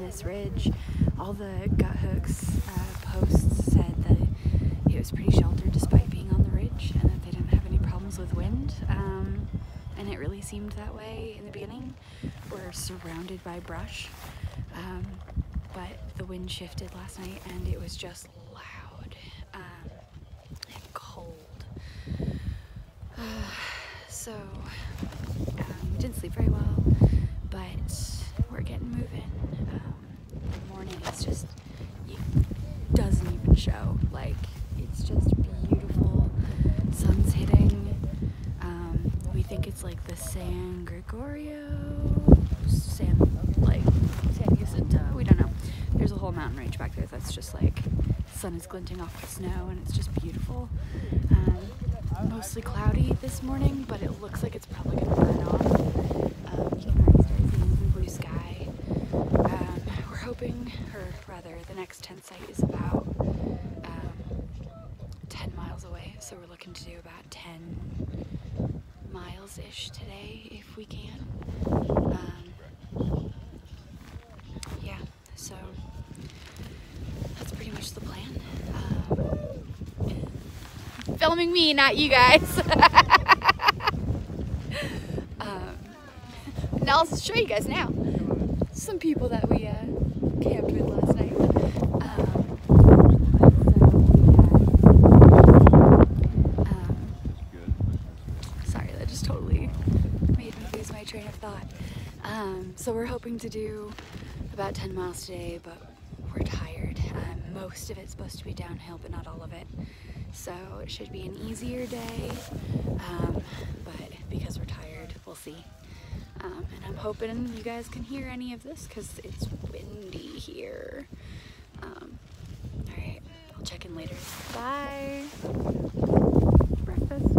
this ridge. All the gut hooks posts said that it was pretty sheltered despite being on the ridge, and that they didn't have any problems with wind. And it really seemed that way in the beginning. We're surrounded by brush, but the wind shifted last night and it was just loud and cold. So we didn't sleep very well, but we're getting moving. The morning is just, it doesn't even show. Like, it's just beautiful. Sun's hitting. We think it's like the San Gregorio, San Jacinto, we don't know. There's a whole mountain range back there that's just like, sun is glinting off the snow and it's just beautiful. Mostly cloudy this morning, but it looks like it's probably going to burn off. You can already start seeing some blue sky. We're hoping, or rather the next tent site is about 10 miles away, so we're looking to do about 10 miles-ish today if we can. Yeah, so that's pretty much the plan. Filming me, not you guys. And I'll show you guys now some people that we camped with last night. Sorry, that just totally made me lose my train of thought. So we're hoping to do about 10 miles today, but we're tired. Most of it's supposed to be downhill, but not all of it. So it should be an easier day, but because we're tired, we'll see. And I'm hoping you guys can hear any of this because it's windy here. Alright, I'll check in later. Bye! Breakfast.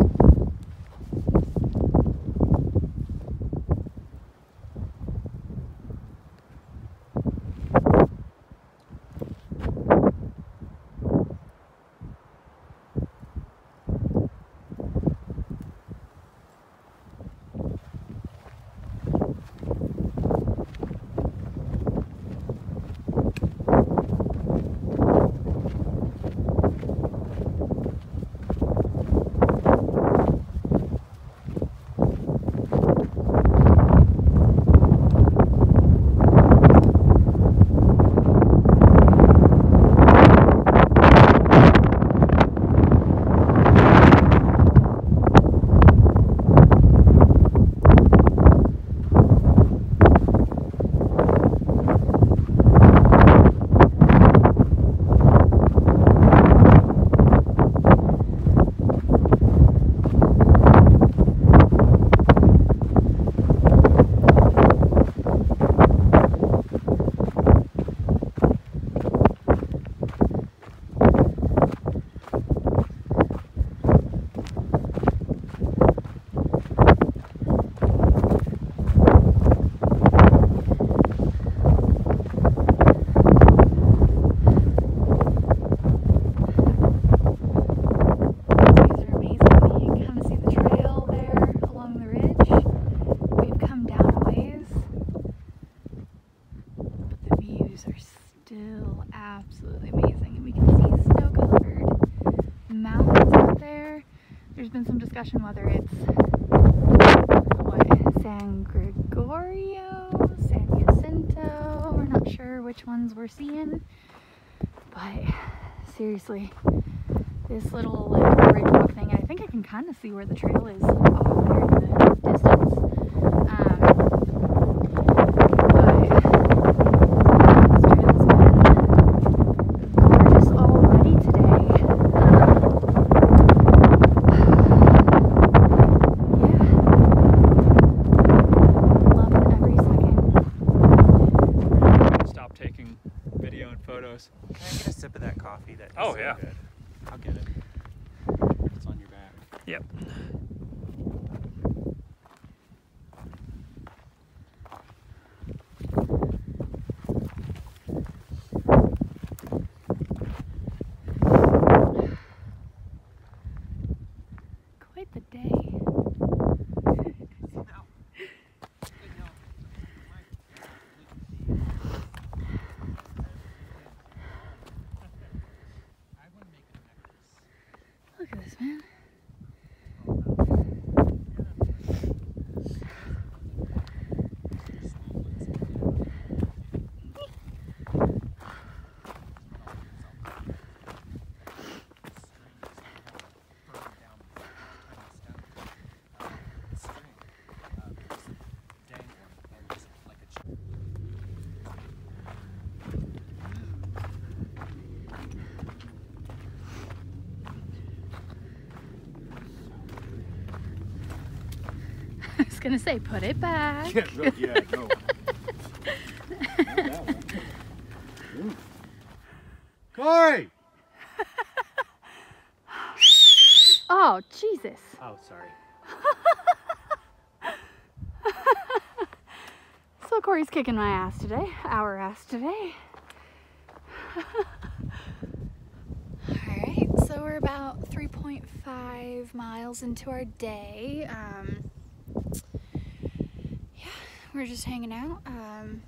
Absolutely amazing, and we can see snow-covered mountains out there. There's been some discussion whether it's San Gregorio, San Jacinto. We're not sure which ones we're seeing, but seriously, this little like ridge walk thing, I think I can kind of see where the trail is off there in the distance. Photos. Can I get a sip of that coffee? That oh yeah. So good. I'll get it. It's on your back. Yep. Quite the day. was gonna say, put it back. Yeah, no. Not that one. Ooh. Corey! Oh, Jesus. Oh, sorry. So Corey's kicking my ass today, our ass today. Alright, so we're about 3.5 miles into our day. Yeah, we're just hanging out.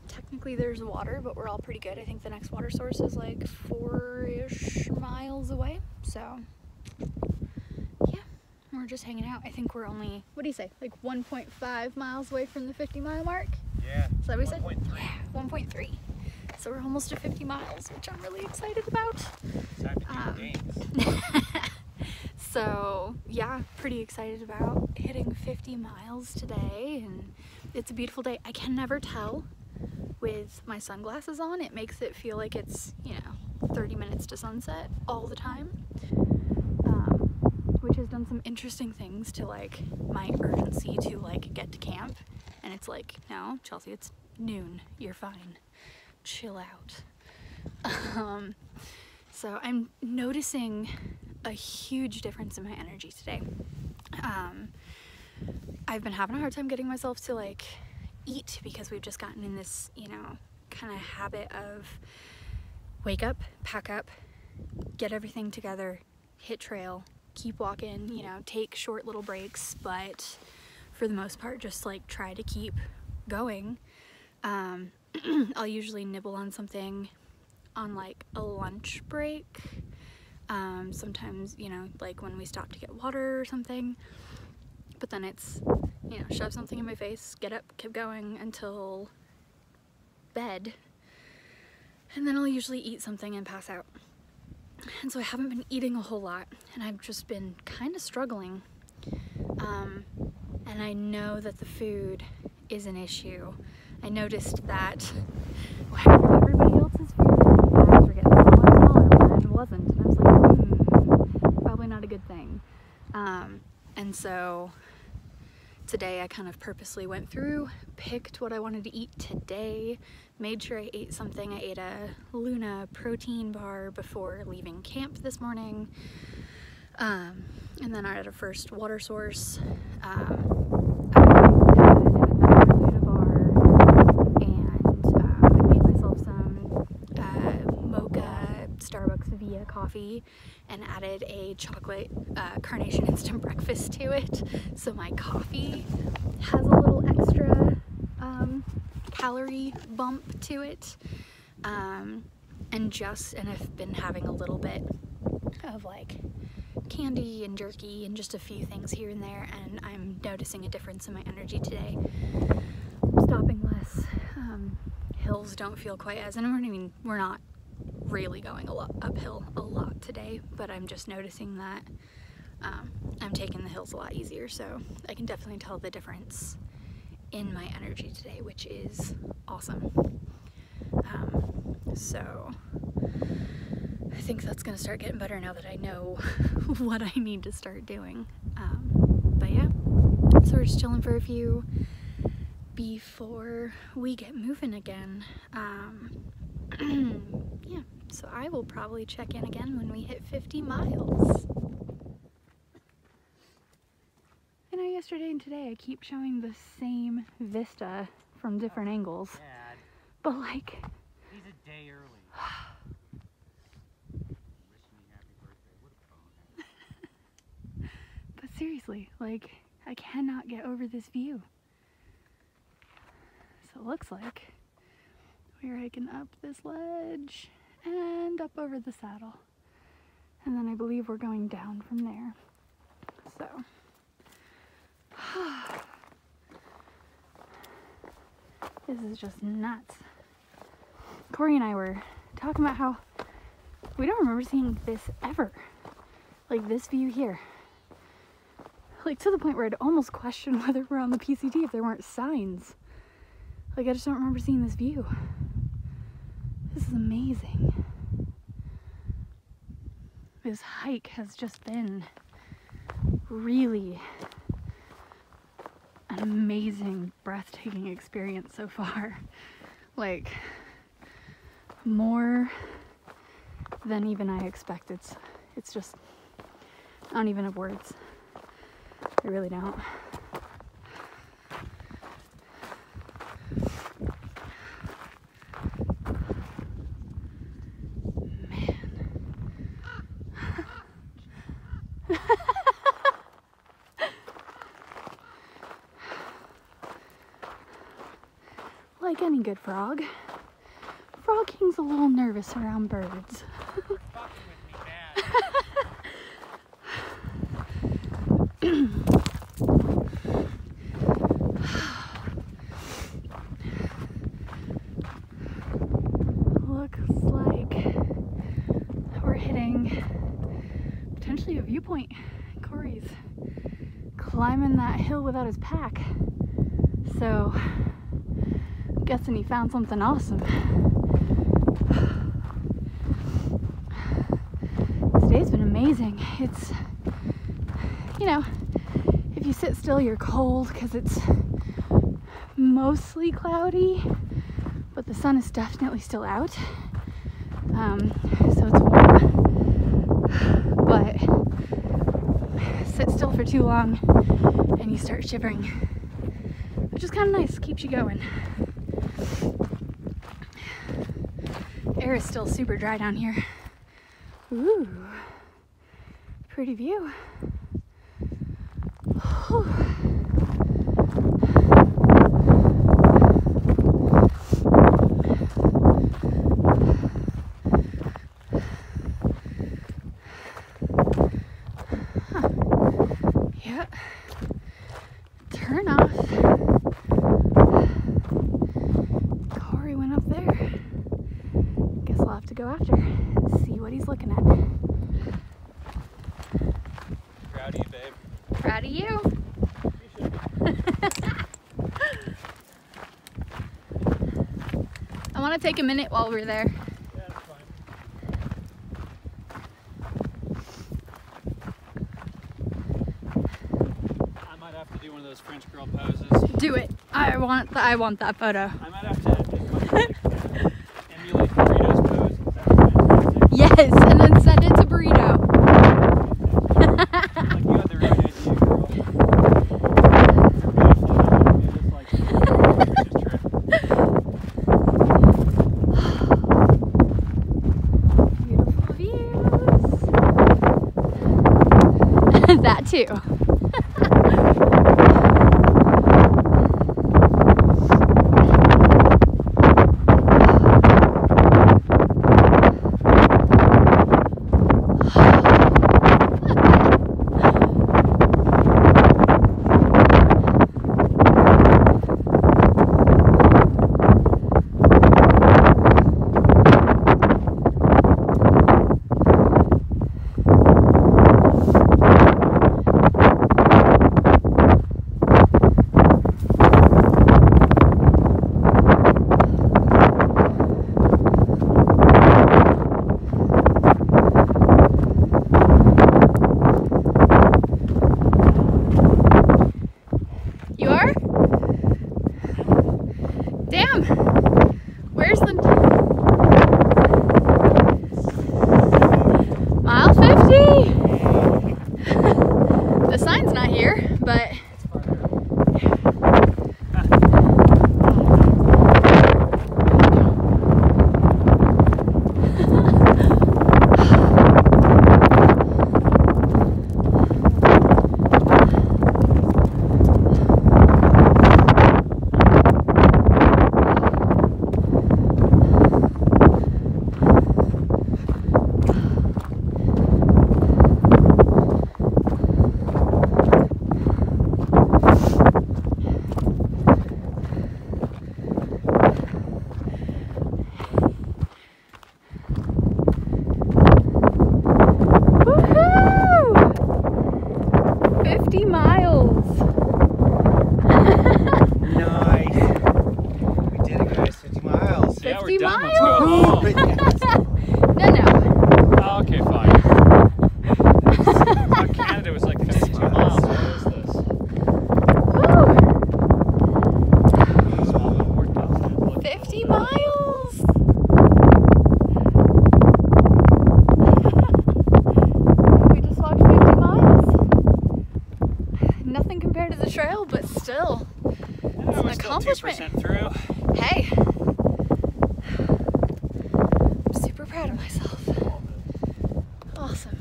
Technically there's water, but we're all pretty good. I think the next water source is like 4-ish miles away, so yeah, we're just hanging out. I think we're only, what do you say, like 1.5 miles away from the 50-mile mark? Yeah. Is that what we said? 1.3. Yeah, 1.3. So we're almost to 50 miles, which I'm really excited about. Time to do games. So yeah, pretty excited about hitting 50 miles today, and it's a beautiful day. I can never tell with my sunglasses on. It makes it feel like it's, 30 minutes to sunset all the time, which has done some interesting things to like my urgency to like get to camp. And it's like, no, Chelsea, it's noon. You're fine. Chill out. So I'm noticing a huge difference in my energy today. I've been having a hard time getting myself to like eat because we've just gotten in this, kind of habit of wake up, pack up, get everything together, hit trail, keep walking, take short little breaks, but for the most part, just like try to keep going. I'll usually nibble on something on like a lunch break. Sometimes, like when we stop to get water or something, but then it's, shove something in my face, get up, keep going until bed, and then I'll usually eat something and pass out. And so I haven't been eating a whole lot, and I've just been kind of struggling. And I know that the food is an issue. I noticed that everybody else's food bags were getting smaller and smaller, but mine wasn't. And I was like, probably not a good thing. And so today I kind of purposely went through, picked what I wanted to eat today, made sure I ate something. I ate a Luna protein bar before leaving camp this morning. And then I had a first water source. I had another Luna bar, and I made myself some mocha Starbucks Via coffee and added a chocolate carnation instant breakfast to it. So my coffee has a little extra calorie bump to it. And I've been having a little bit of like candy and jerky and just a few things here and there, and I'm noticing a difference in my energy today. I'm stopping less. Hills don't feel quite as, and I mean, we're not really going uphill a lot today, but I'm just noticing that I'm taking the hills a lot easier, so I can definitely tell the difference in my energy today, which is awesome. So I think that's gonna start getting better now that I know what I need to start doing. But yeah, so we're just chilling for a few before we get moving again. Yeah, so I will probably check in again when we hit 50 miles. I know yesterday and today I keep showing the same vista from different angles, Dad, but like, he's a day early. Wish me happy birthday. What a phone. but seriously, like, I cannot get over this view. So it looks like we're hiking up this ledge and up over the saddle. And then I believe we're going down from there. So, this is just nuts. Corey and I were talking about how we don't remember seeing this ever. Like this view here. Like to the point where I'd almost question whether we're on the PCT if there weren't signs. Like I just don't remember seeing this view. This is amazing. This hike has just been really an amazing, breathtaking experience so far. Like, more than even I expected. It's just, I don't even have words. I really don't. Like any good frog, Frog King's a little nervous around birds. Looks like we're hitting potentially a viewpoint. Corey's climbing that hill without his pack, so I'm guessing he found something awesome. Today's been amazing. It's, you know, if you sit still you're cold because it's mostly cloudy, but the sun is definitely still out, so it's warm. But sit still for too long and you start shivering, which is kind of nice, keeps you going. Air is still super dry down here. Ooh, pretty view. Whew. Yeah. Turn off. Corey went up there. Guess I'll have to go after. See what he's looking at. Proud of you, babe. Proud of you. I want to take a minute while we're there. Yeah, that's fine. I might have to do one of those French girl poses. Do it. I want that photo. I might have to emulate Burrito's pose. Is that fantastic? Yes, and then send it to Burrito. Like, you had the right idea, girl. You're beautiful. It's like just trip. Beautiful views. That too. Damn! Where's the... Mile 50! The sign's not here, but... Done. Let's go home. No. Oh, okay, fine. Canada was like 52 miles. What is this? Woo. 100% through. Hey! I'm super proud of myself. Awesome.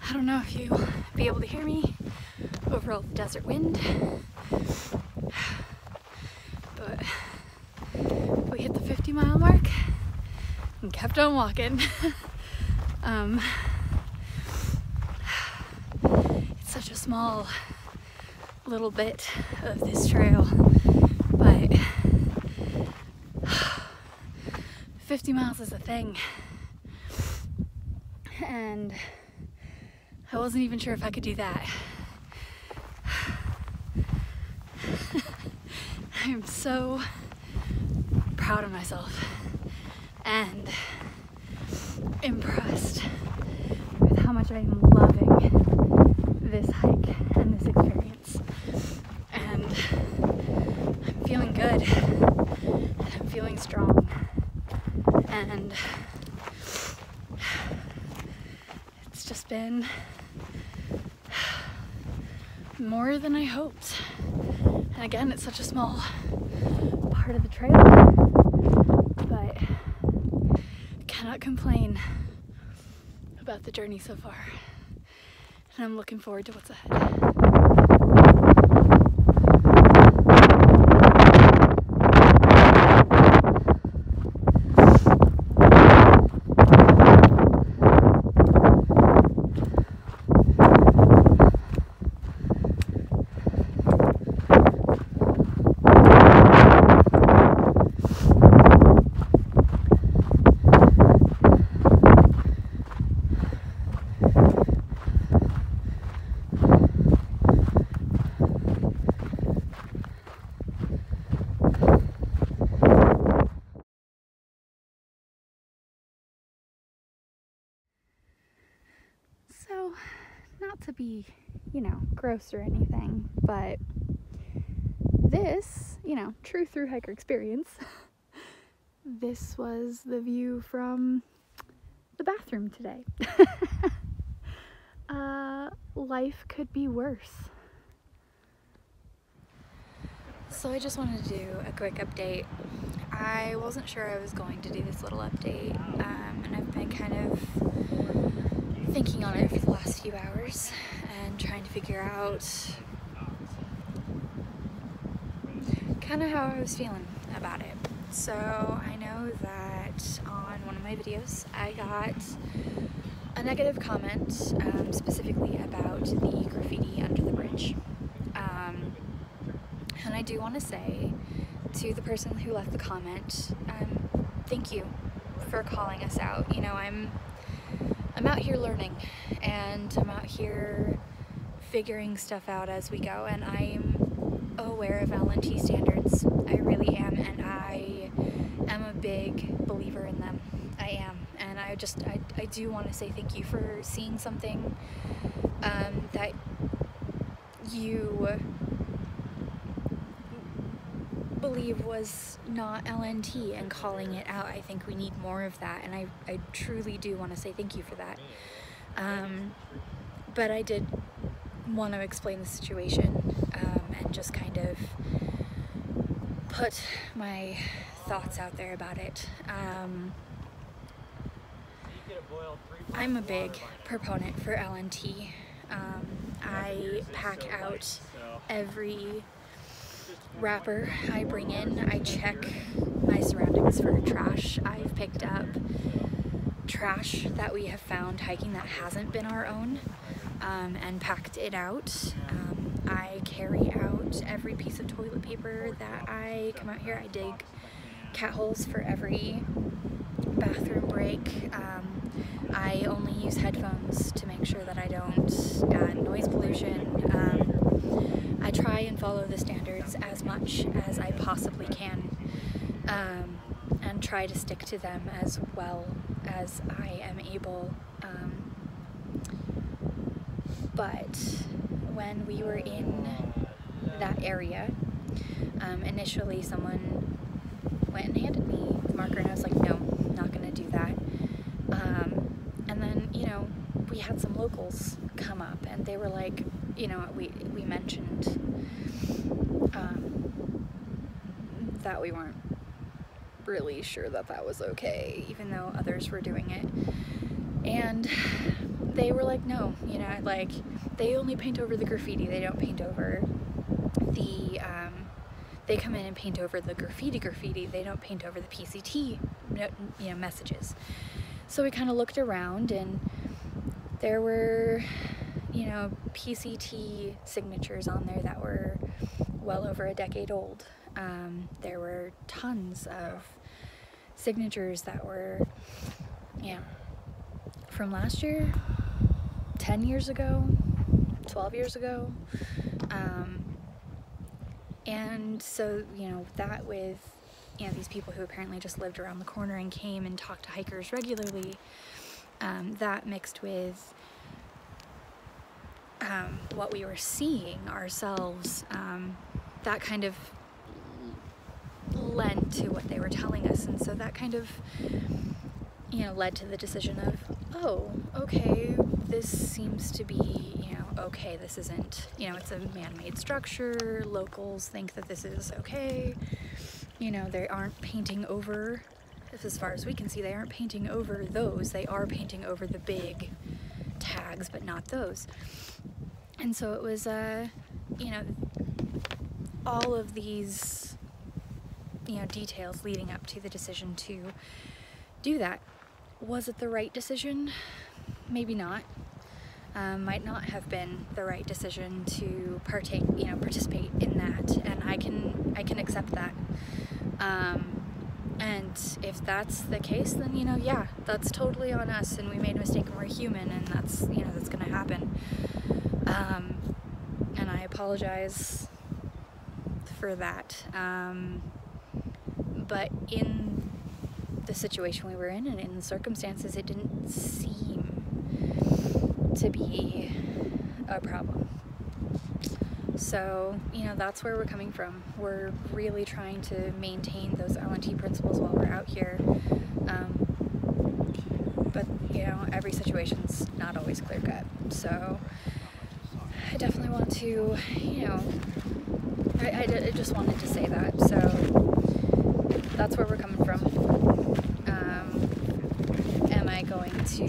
I don't know if you'll be able to hear me over all the desert wind, but we hit the 50-mile mark and kept on walking. It's such a small little bit of this trail, but 50 miles is a thing, and I wasn't even sure if I could do that. I'm so proud of myself and impressed with how much I'm loving this hike and this experience. And I'm feeling good, and I'm feeling strong, and it's just been more than I hoped. And again, it's such a small part of the trail, but I cannot complain about the journey so far. And I'm looking forward to what's ahead. So, not to be, gross or anything, but this, true thru-hiker experience, this was the view from the bathroom today. Life could be worse. So I just wanted to do a quick update. I wasn't sure I was going to do this little update, and I've been kind of thinking on it for the last few hours and trying to figure out kind of how I was feeling about it. So I know that on one of my videos I got a negative comment specifically about the graffiti under the bridge. And I do want to say to the person who left the comment, thank you for calling us out. I'm out here learning, and I'm out here figuring stuff out as we go, and I'm aware of LNT standards. I really am, and I am a big believer in them. I am, and I do want to say thank you for seeing something that you believe was not LNT and calling it out. I think we need more of that, and I truly do want to say thank you for that. But I did want to explain the situation and just kind of put my thoughts out there about it. I'm a big proponent for LNT. I pack out every wrapper I bring in. I check my surroundings for trash. I've picked up trash that we have found hiking that hasn't been our own, and packed it out. I carry out every piece of toilet paper that I come out here. I dig cat holes for every bathroom break. I only use headphones to make sure that I don't add noise pollution. I try and follow the standards as much as I possibly can, and try to stick to them as well as I am able. But when we were in that area, initially someone went and handed me the marker, and I was like, no, I'm not gonna do that. we had some locals come up, and they were like, you know, we mentioned that we weren't really sure that that was okay, even though others were doing it. And they were like, no, you know, like, they only paint over the graffiti, they don't paint over the, they come in and paint over the graffiti, they don't paint over the PCT, you know, messages. So we kind of looked around, and there were, you know, PCT signatures on there that were well over a decade old. There were tons of signatures that were, you know, from last year, 10 years ago, 12 years ago. And so, you know, that with, you know, these people who apparently just lived around the corner and came and talked to hikers regularly, that mixed with what we were seeing ourselves, that kind of lent to what they were telling us. And so that kind of, you know, led to the decision of, oh, okay, this seems to be, you know, okay, this isn't, you know, it's a man-made structure, locals think that this is okay, you know, they aren't painting over, as far as we can see, they aren't painting over those, they are painting over the big tags, but not those. And so it was, you know, all of these, you know, details leading up to the decision to do that. Was it the right decision? Maybe not. Might not have been the right decision to partake, you know, participate in that, and I can accept that. And if that's the case, then, you know, yeah, that's totally on us, and we made a mistake, and we're human, and that's, you know, that's gonna happen. And I apologize for that. But in the situation we were in and in the circumstances, it didn't seem to be a problem. So, you know, that's where we're coming from. We're really trying to maintain those L&T principles while we're out here. But, you know, every situation's not always clear-cut. So I definitely want to, you know, I just wanted to say that. So that's where we're coming from. Am I going to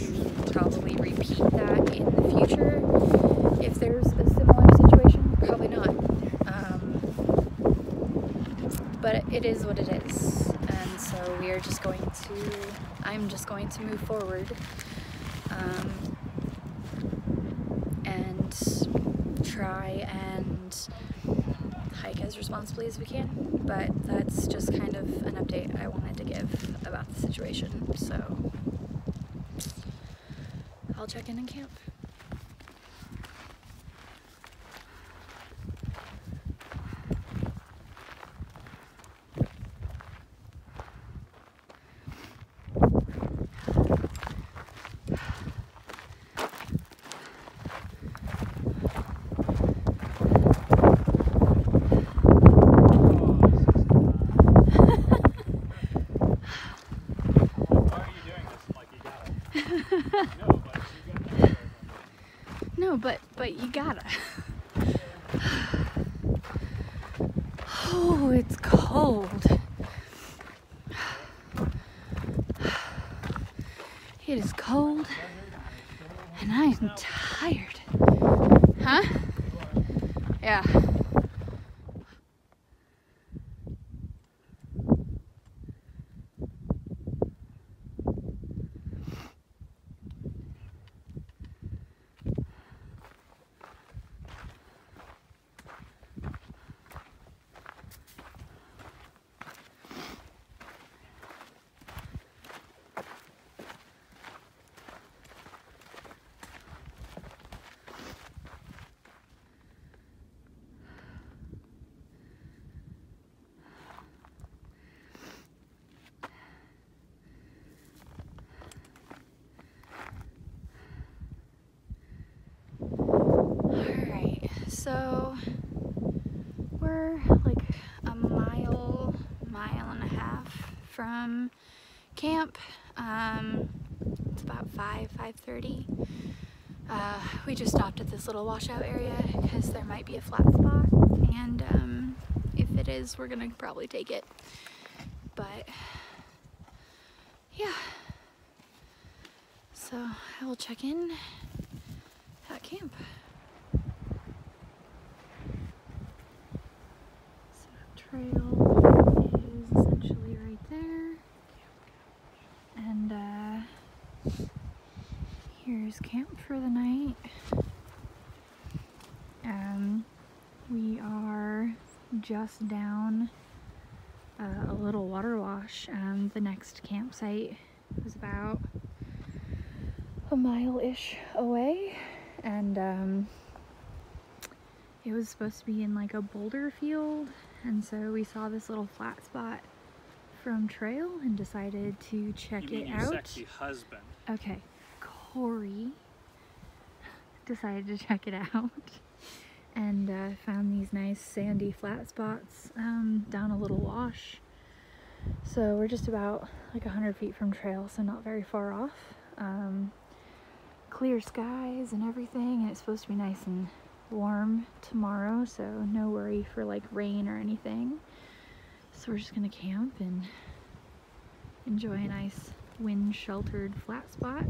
probably repeat that in the future if there's a similar situation? Probably not. But it is what it is, and so we are just going to, I'm just going to move forward and try and hike as responsibly as we can. But that's just kind of an update I wanted to give about the situation. So I'll check in camp. No, but you gotta. Oh, it's cold. It is cold, and I am tired. Huh? Yeah. So we're like a mile and a half from camp. It's about 5:30. We just stopped at this little washout area because there might be a flat spot, and if it is, we're gonna probably take it. But yeah, so I will check in at camp. So trail is essentially right there, and here's camp for the night. We are just down a little water wash. The next campsite was about a mile-ish away, and it was supposed to be in like a boulder field, and so we saw this little flat spot from trail and decided to check it out. Your sexy husband. Okay, Corey decided to check it out and found these nice sandy flat spots down a little wash. So we're just about like 100 feet from trail, so not very far off. Clear skies and everything, and it's supposed to be nice and warm tomorrow, so no worry for like rain or anything. So we're just gonna camp and enjoy a nice wind sheltered flat spot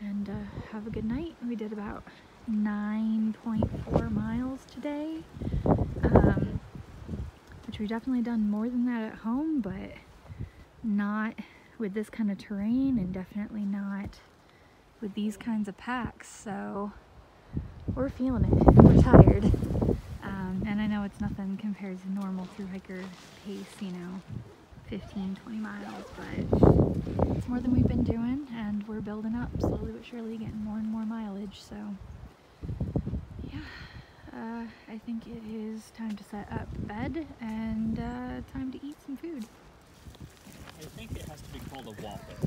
and have a good night. We did about 9.4 miles today, which we've definitely done more than that at home, but not with this kind of terrain, and definitely not with these kinds of packs. So we're feeling it. We're tired, and I know it's nothing compared to normal thru-hiker pace, you know, 15-20 miles, but it's more than we've been doing, and we're building up slowly but surely, getting more and more mileage. So yeah, I think it is time to set up bed and time to eat some food. I think it has to be called a wampet.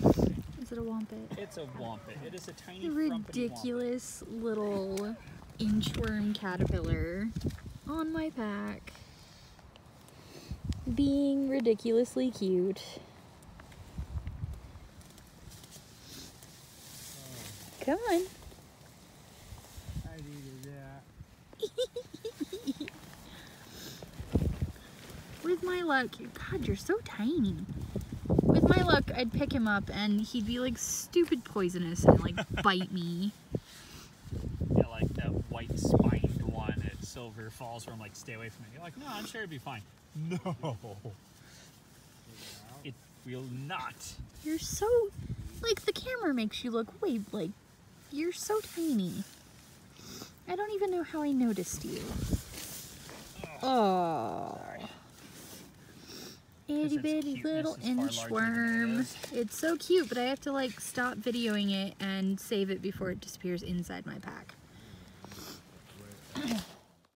Is it a wampet? It's a wampet. It is a tiny, ridiculous little inchworm caterpillar on my pack, being ridiculously cute. Come on. I needed that. With my luck, God, you're so tiny. With my luck, I'd pick him up and he'd be like stupid poisonous and like bite me. Yeah, like that white spined one at Silver Falls where I'm like, stay away from it. You're like, no, I'm sure it'd be fine. No. It will not. You're so, like, the camera makes you look way, like, you're so tiny. I don't even know how I noticed you. Oh. Itty bitty little inchworm. It's so cute, but I have to like stop videoing it and save it before it disappears inside my pack.